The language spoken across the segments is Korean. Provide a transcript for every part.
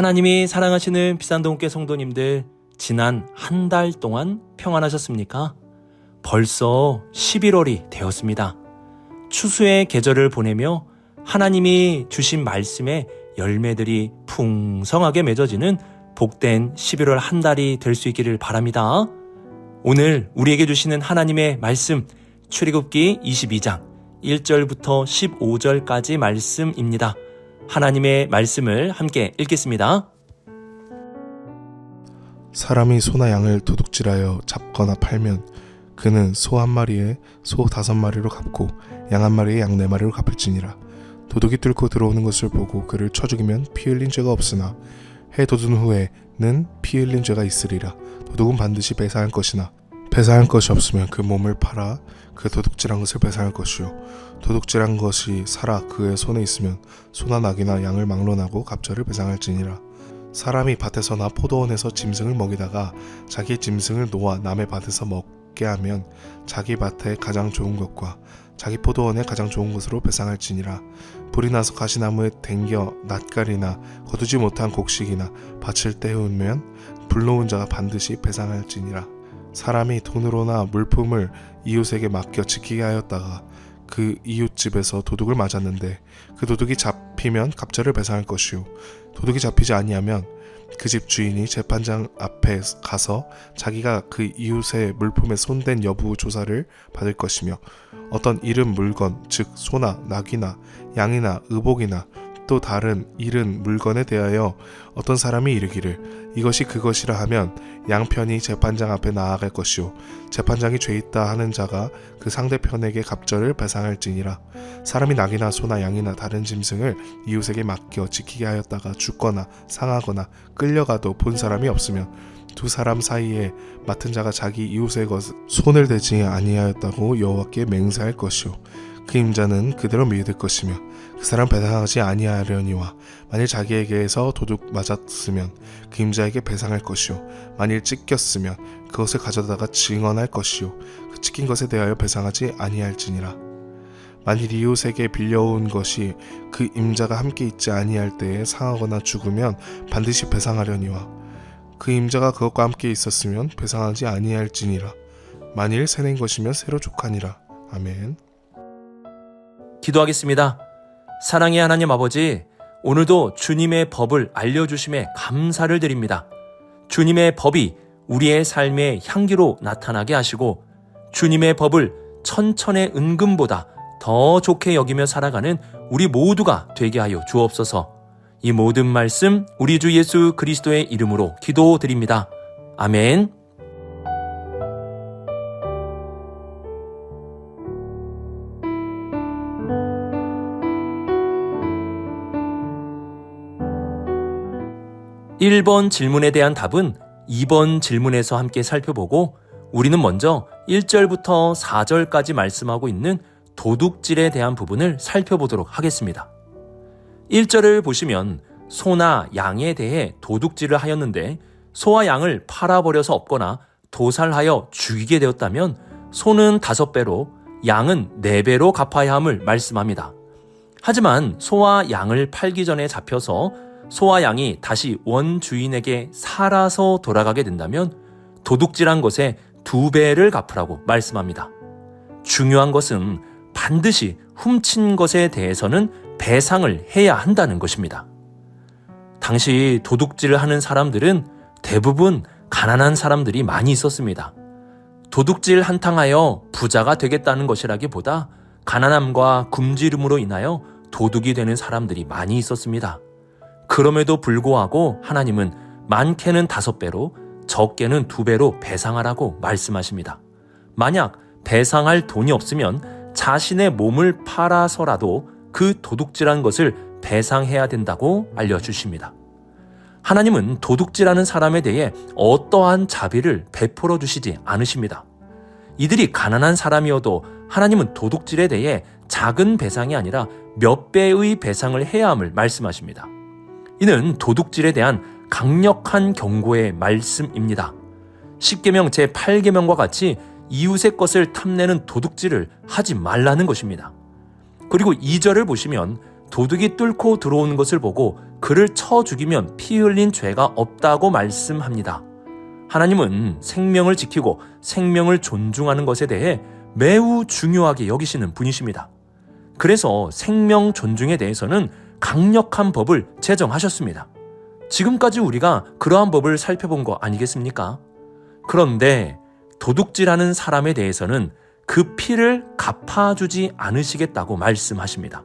하나님이 사랑하시는 비산동교회 성도님들, 지난 한 달 동안 평안하셨습니까? 벌써 11월이 되었습니다. 추수의 계절을 보내며 하나님이 주신 말씀의 열매들이 풍성하게 맺어지는 복된 11월 한 달이 될 수 있기를 바랍니다. 오늘 우리에게 주시는 하나님의 말씀, 출애굽기 22장 1절부터 15절까지 말씀입니다. 하나님의 말씀을 함께 읽겠습니다. 사람이 소나 양을 도둑질하여 잡거나 팔면 그는 소 한 마리에 소 5마리로 갚고 양 한 마리에 양 4마리로 갚을지니라. 도둑이 뚫고 들어오는 것을 보고 그를 쳐 죽이면 피 흘린 죄가 없으나 해 돋은 후에는 피 흘린 죄가 있으리라. 도둑은 반드시 배상할 것이나 배상할 것이 없으면 그 몸을 팔아 그 도둑질한 것을 배상할 것이요, 도둑질한 것이 살아 그의 손에 있으면 소나 낙이나 양을 막론하고 갑절을 배상할지니라. 사람이 밭에서나 포도원에서 짐승을 먹이다가 자기 짐승을 놓아 남의 밭에서 먹게 하면 자기 밭에 가장 좋은 것과 자기 포도원에 가장 좋은 것으로 배상할지니라. 불이 나서 가시나무에 댕겨 낫갈이나 거두지 못한 곡식이나 밭을 때우면 불놓은 자가 반드시 배상할지니라. 사람이 돈으로나 물품을 이웃에게 맡겨 지키게 하였다가 그 이웃집에서 도둑을 맞았는데 그 도둑이 잡히면 갑절을 배상할 것이요, 도둑이 잡히지 아니하면 그 집 주인이 재판장 앞에 가서 자기가 그 이웃의 물품에 손댄 여부 조사를 받을 것이며, 어떤 잃은 물건 즉 소나 낙이나 양이나 의복이나 또 다른 잃은 물건에 대하여 어떤 사람이 이르기를 이것이 그것이라 하면 양편이 재판장 앞에 나아갈 것이요, 재판장이 죄 있다 하는 자가 그 상대편에게 갑절을 배상할지니라. 사람이 낙이나 소나 양이나 다른 짐승을 이웃에게 맡겨 지키게 하였다가 죽거나 상하거나 끌려가도 본 사람이 없으면 두 사람 사이에 맡은 자가 자기 이웃의 것에 손을 대지 아니하였다고 여호와께 맹세할 것이요, 그 임자는 그대로 믿을 것이며 그 사람 배상하지 아니하려니와, 만일 자기에게서 도둑 맞았으면 그 임자에게 배상할 것이요, 만일 찢겼으면 그것을 가져다가 증언할 것이요, 그 찢긴 것에 대하여 배상하지 아니할지니라. 만일 이웃에게 빌려온 것이 그 임자가 함께 있지 아니할 때에 상하거나 죽으면 반드시 배상하려니와, 그 임자가 그것과 함께 있었으면 배상하지 아니할지니라. 만일 새낸 것이면 새로 족하니라. 아멘. 기도하겠습니다. 사랑의 하나님 아버지, 오늘도 주님의 법을 알려주심에 감사를 드립니다. 주님의 법이 우리의 삶의 향기로 나타나게 하시고 주님의 법을 천천의 은금보다 더 좋게 여기며 살아가는 우리 모두가 되게 하여 주옵소서. 이 모든 말씀 우리 주 예수 그리스도의 이름으로 기도드립니다. 아멘. (1번) 질문에 대한 답은 2번 질문에서 함께 살펴보고, 우리는 먼저 1절부터 4절까지 말씀하고 있는 도둑질에 대한 부분을 살펴보도록 하겠습니다. 1절을 보시면 소나 양에 대해 도둑질을 하였는데 소와 양을 팔아버려서 없거나 도살하여 죽이게 되었다면 소는 5배로 양은 4배로 갚아야 함을 말씀합니다. 하지만 소와 양을 팔기 전에 잡혀서 소와 양이 다시 원주인에게 살아서 돌아가게 된다면 도둑질한 것에 2배를 갚으라고 말씀합니다. 중요한 것은 반드시 훔친 것에 대해서는 배상을 해야 한다는 것입니다. 당시 도둑질을 하는 사람들은 대부분 가난한 사람들이 많이 있었습니다. 도둑질 한탕하여 부자가 되겠다는 것이라기보다 가난함과 굶주림으로 인하여 도둑이 되는 사람들이 많이 있었습니다. 그럼에도 불구하고 하나님은 많게는 5배로 적게는 2배로 배상하라고 말씀하십니다. 만약 배상할 돈이 없으면 자신의 몸을 팔아서라도 그 도둑질한 것을 배상해야 된다고 알려주십니다. 하나님은 도둑질하는 사람에 대해 어떠한 자비를 베풀어 주시지 않으십니다. 이들이 가난한 사람이어도 하나님은 도둑질에 대해 작은 배상이 아니라 몇 배의 배상을 해야 함을 말씀하십니다. 이는 도둑질에 대한 강력한 경고의 말씀입니다. 십계명 제8계명과 같이 이웃의 것을 탐내는 도둑질을 하지 말라는 것입니다. 그리고 2절을 보시면 도둑이 뚫고 들어오는 것을 보고 그를 쳐 죽이면 피 흘린 죄가 없다고 말씀합니다. 하나님은 생명을 지키고 생명을 존중하는 것에 대해 매우 중요하게 여기시는 분이십니다. 그래서 생명 존중에 대해서는 강력한 법을 제정하셨습니다. 지금까지 우리가 그러한 법을 살펴본 거 아니겠습니까? 그런데 도둑질하는 사람에 대해서는 그 피를 갚아주지 않으시겠다고 말씀하십니다.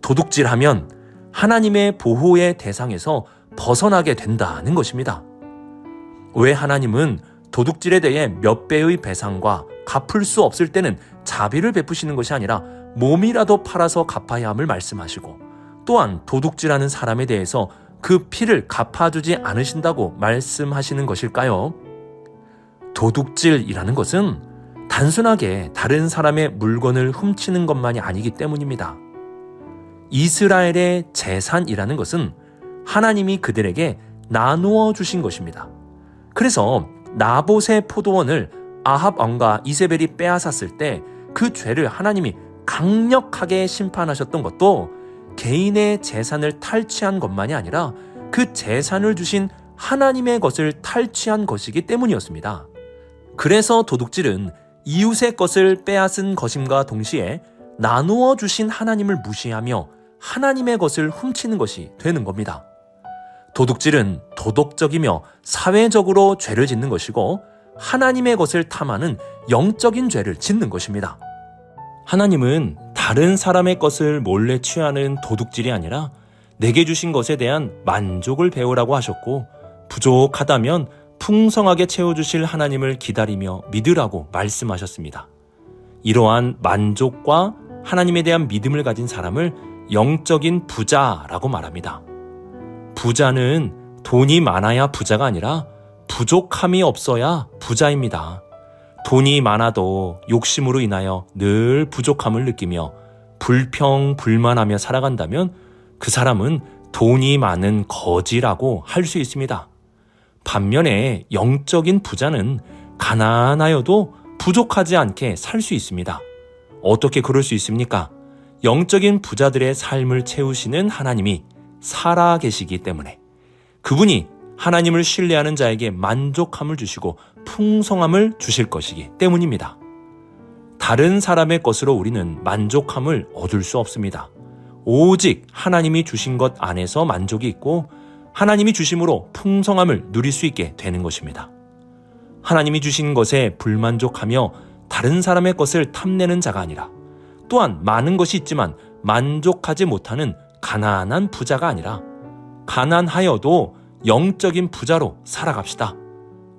도둑질하면 하나님의 보호의 대상에서 벗어나게 된다는 것입니다. 왜 하나님은 도둑질에 대해 몇 배의 배상과 갚을 수 없을 때는 자비를 베푸시는 것이 아니라 몸이라도 팔아서 갚아야 함을 말씀하시고, 또한 도둑질하는 사람에 대해서 그 피를 갚아주지 않으신다고 말씀하시는 것일까요? 도둑질이라는 것은 단순하게 다른 사람의 물건을 훔치는 것만이 아니기 때문입니다. 이스라엘의 재산이라는 것은 하나님이 그들에게 나누어 주신 것입니다. 그래서 나봇의 포도원을 아합 왕과 이세벨이 빼앗았을 때 그 죄를 하나님이 강력하게 심판하셨던 것도 개인의 재산을 탈취한 것만이 아니라 그 재산을 주신 하나님의 것을 탈취한 것이기 때문이었습니다. 그래서 도둑질은 이웃의 것을 빼앗은 것임과 동시에 나누어 주신 하나님을 무시하며 하나님의 것을 훔치는 것이 되는 겁니다. 도둑질은 도덕적이며 사회적으로 죄를 짓는 것이고 하나님의 것을 탐하는 영적인 죄를 짓는 것입니다. 하나님은 다른 사람의 것을 몰래 취하는 도둑질이 아니라 내게 주신 것에 대한 만족을 배우라고 하셨고, 부족하다면 풍성하게 채워주실 하나님을 기다리며 믿으라고 말씀하셨습니다. 이러한 만족과 하나님에 대한 믿음을 가진 사람을 영적인 부자라고 말합니다. 부자는 돈이 많아야 부자가 아니라 부족함이 없어야 부자입니다. 돈이 많아도 욕심으로 인하여 늘 부족함을 느끼며 불평불만하며 살아간다면 그 사람은 돈이 많은 거지라고 할 수 있습니다. 반면에 영적인 부자는 가난하여도 부족하지 않게 살 수 있습니다. 어떻게 그럴 수 있습니까? 영적인 부자들의 삶을 채우시는 하나님이 살아 계시기 때문에, 그분이 하나님을 신뢰하는 자에게 만족함을 주시고 풍성함을 주실 것이기 때문입니다. 다른 사람의 것으로 우리는 만족함을 얻을 수 없습니다. 오직 하나님이 주신 것 안에서 만족이 있고 하나님이 주심으로 풍성함을 누릴 수 있게 되는 것입니다. 하나님이 주신 것에 불만족하며 다른 사람의 것을 탐내는 자가 아니라, 또한 많은 것이 있지만 만족하지 못하는 가난한 부자가 아니라 가난하여도 영적인 부자로 살아갑시다.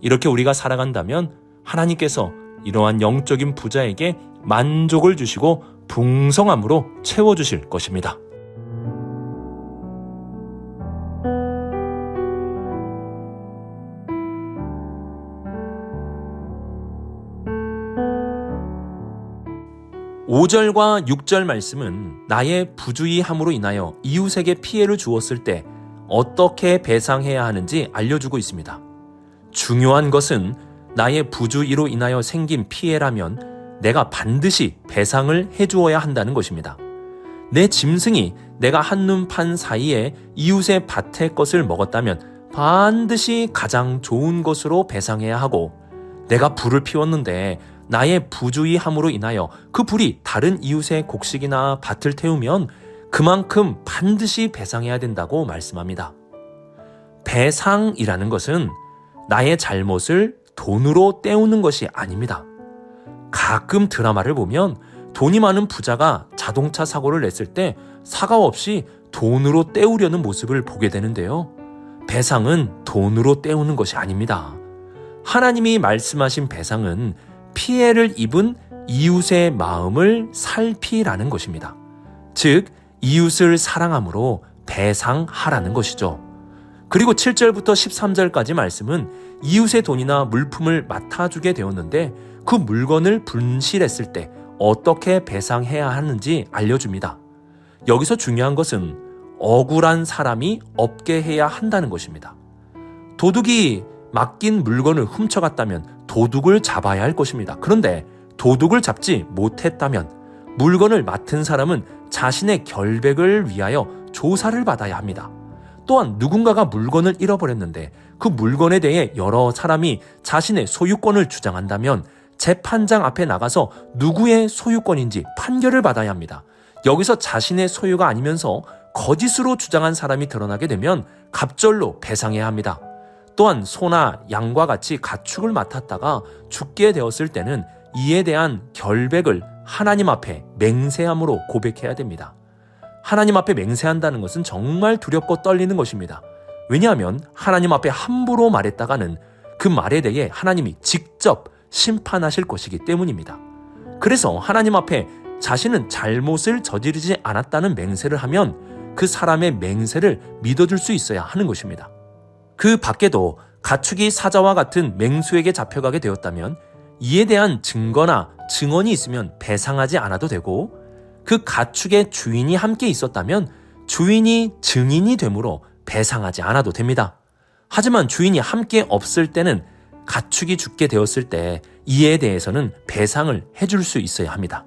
이렇게 우리가 살아간다면 하나님께서 이러한 영적인 부자에게 만족을 주시고 풍성함으로 채워주실 것입니다. (5절과 6절) 말씀은 나의 부주의함으로 인하여 이웃에게 피해를 주었을 때 어떻게 배상해야 하는지 알려주고 있습니다. 중요한 것은 나의 부주의로 인하여 생긴 피해라면 내가 반드시 배상을 해주어야 한다는 것입니다. 내 짐승이 내가 한눈 판 사이에 이웃의 밭의 것을 먹었다면 반드시 가장 좋은 것으로 배상해야 하고, 내가 불을 피웠는데 나의 부주의함으로 인하여 그 불이 다른 이웃의 곡식이나 밭을 태우면 그만큼 반드시 배상해야 된다고 말씀합니다. 배상이라는 것은 나의 잘못을 돈으로 때우는 것이 아닙니다. 가끔 드라마를 보면 돈이 많은 부자가 자동차 사고를 냈을 때 사과 없이 돈으로 때우려는 모습을 보게 되는데요. 배상은 돈으로 때우는 것이 아닙니다. 하나님이 말씀하신 배상은 피해를 입은 이웃의 마음을 살피라는 것입니다. 즉, 이웃을 사랑함으로 배상하라는 것이죠. 그리고 7절부터 13절까지 말씀은 이웃의 돈이나 물품을 맡아주게 되었는데 그 물건을 분실했을 때 어떻게 배상해야 하는지 알려줍니다. 여기서 중요한 것은 억울한 사람이 없게 해야 한다는 것입니다. 도둑이 맡긴 물건을 훔쳐갔다면 도둑을 잡아야 할 것입니다. 그런데 도둑을 잡지 못했다면 물건을 맡은 사람은 자신의 결백을 위하여 조사를 받아야 합니다. 또한 누군가가 물건을 잃어버렸는데 그 물건에 대해 여러 사람이 자신의 소유권을 주장한다면 재판장 앞에 나가서 누구의 소유권인지 판결을 받아야 합니다. 여기서 자신의 소유가 아니면서 거짓으로 주장한 사람이 드러나게 되면 갑절로 배상해야 합니다. 또한 소나 양과 같이 가축을 맡았다가 죽게 되었을 때는 이에 대한 결백을 하나님 앞에 맹세함으로 고백해야 됩니다. 하나님 앞에 맹세한다는 것은 정말 두렵고 떨리는 것입니다. 왜냐하면 하나님 앞에 함부로 말했다가는 그 말에 대해 하나님이 직접 심판하실 것이기 때문입니다. 그래서 하나님 앞에 자신은 잘못을 저지르지 않았다는 맹세를 하면 그 사람의 맹세를 믿어줄 수 있어야 하는 것입니다. 그 밖에도 가축이 사자와 같은 맹수에게 잡혀가게 되었다면 이에 대한 증거나 증언이 있으면 배상하지 않아도 되고, 그 가축의 주인이 함께 있었다면 주인이 증인이 되므로 배상하지 않아도 됩니다. 하지만 주인이 함께 없을 때는 가축이 죽게 되었을 때 이에 대해서는 배상을 해줄 수 있어야 합니다.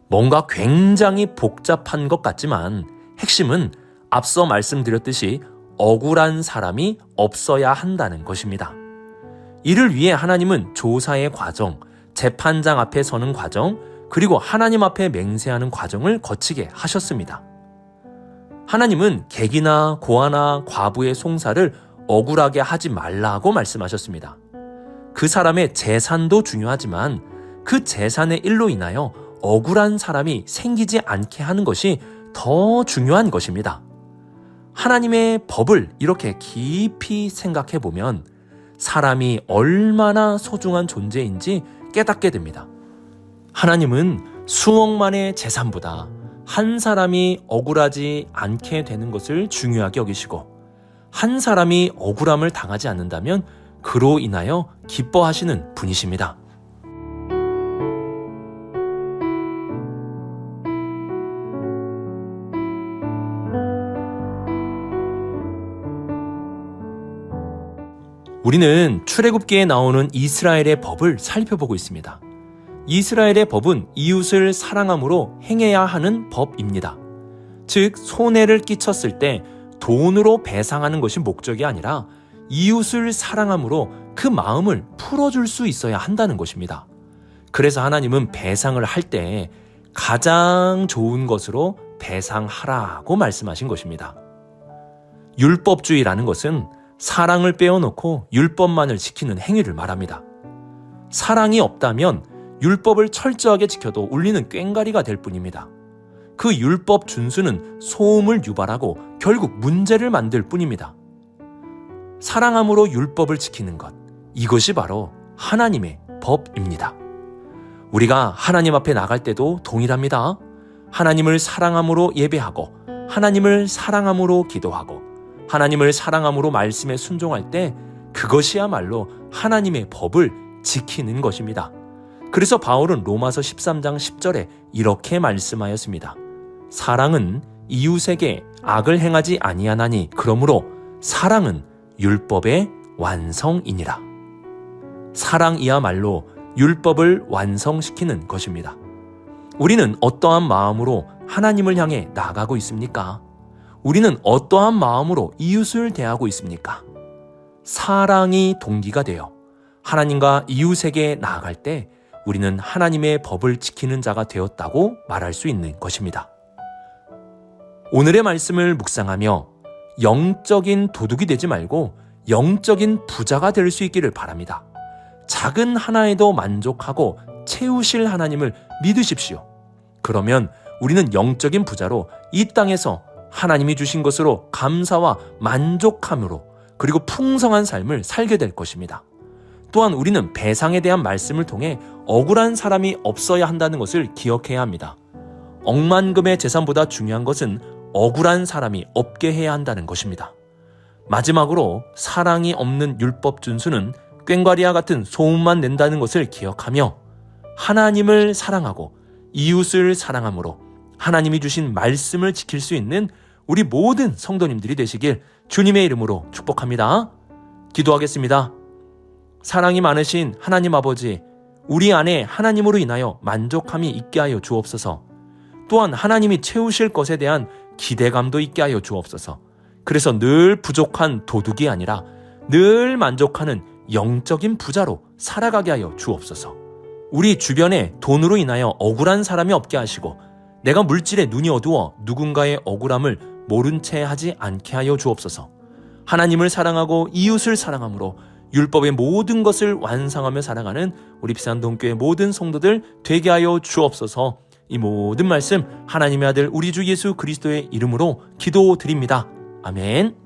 뭔가 굉장히 복잡한 것 같지만 핵심은 앞서 말씀드렸듯이 억울한 사람이 없어야 한다는 것입니다. 이를 위해 하나님은 조사의 과정, 재판장 앞에 서는 과정, 그리고 하나님 앞에 맹세하는 과정을 거치게 하셨습니다. 하나님은 객이나 고아나 과부의 송사를 억울하게 하지 말라고 말씀하셨습니다. 그 사람의 재산도 중요하지만 그 재산의 일로 인하여 억울한 사람이 생기지 않게 하는 것이 더 중요한 것입니다. 하나님의 법을 이렇게 깊이 생각해 보면 사람이 얼마나 소중한 존재인지 깨닫게 됩니다. 하나님은 수억만의 재산보다 한 사람이 억울하지 않게 되는 것을 중요하게 여기시고, 한 사람이 억울함을 당하지 않는다면 그로 인하여 기뻐하시는 분이십니다. 우리는 출애굽기에 나오는 이스라엘의 법을 살펴보고 있습니다. 이스라엘의 법은 이웃을 사랑함으로 행해야 하는 법입니다. 즉, 손해를 끼쳤을 때 돈으로 배상하는 것이 목적이 아니라 이웃을 사랑함으로 그 마음을 풀어줄 수 있어야 한다는 것입니다. 그래서 하나님은 배상을 할 때 가장 좋은 것으로 배상하라고 말씀하신 것입니다. 율법주의라는 것은 사랑을 빼어놓고 율법만을 지키는 행위를 말합니다. 사랑이 없다면 율법을 철저하게 지켜도 울리는 꽹과리가 될 뿐입니다. 그 율법 준수는 소음을 유발하고 결국 문제를 만들 뿐입니다. 사랑함으로 율법을 지키는 것, 이것이 바로 하나님의 법입니다. 우리가 하나님 앞에 나갈 때도 동일합니다. 하나님을 사랑함으로 예배하고, 하나님을 사랑함으로 기도하고, 하나님을 사랑함으로 말씀에 순종할 때 그것이야말로 하나님의 법을 지키는 것입니다. 그래서 바울은 로마서 13장 10절에 이렇게 말씀하였습니다. 사랑은 이웃에게 악을 행하지 아니하나니 그러므로 사랑은 율법의 완성이니라. 사랑이야말로 율법을 완성시키는 것입니다. 우리는 어떠한 마음으로 하나님을 향해 나아가고 있습니까? 우리는 어떠한 마음으로 이웃을 대하고 있습니까? 사랑이 동기가 되어 하나님과 이웃에게 나아갈 때 우리는 하나님의 법을 지키는 자가 되었다고 말할 수 있는 것입니다. 오늘의 말씀을 묵상하며 영적인 도둑이 되지 말고 영적인 부자가 될 수 있기를 바랍니다. 작은 하나에도 만족하고 채우실 하나님을 믿으십시오. 그러면 우리는 영적인 부자로 이 땅에서 하나님이 주신 것으로 감사와 만족함으로, 그리고 풍성한 삶을 살게 될 것입니다. 또한 우리는 배상에 대한 말씀을 통해 억울한 사람이 없어야 한다는 것을 기억해야 합니다. 억만금의 재산보다 중요한 것은 억울한 사람이 없게 해야 한다는 것입니다. 마지막으로 사랑이 없는 율법 준수는 꽹과리와 같은 소음만 낸다는 것을 기억하며 하나님을 사랑하고 이웃을 사랑함으로 하나님이 주신 말씀을 지킬 수 있는 우리 모든 성도님들이 되시길 주님의 이름으로 축복합니다. 기도하겠습니다. 사랑이 많으신 하나님 아버지, 우리 안에 하나님으로 인하여 만족함이 있게 하여 주옵소서. 또한 하나님이 채우실 것에 대한 기대감도 있게 하여 주옵소서. 그래서 늘 부족한 도둑이 아니라 늘 만족하는 영적인 부자로 살아가게 하여 주옵소서. 우리 주변에 돈으로 인하여 억울한 사람이 없게 하시고 내가 물질에 눈이 어두워 누군가의 억울함을 모른 채 하지 않게 하여 주옵소서. 하나님을 사랑하고 이웃을 사랑함으로 율법의 모든 것을 완성하며 살아가는 우리 비산동교회 모든 성도들 되게 하여 주옵소서. 이 모든 말씀 하나님의 아들 우리 주 예수 그리스도의 이름으로 기도드립니다. 아멘.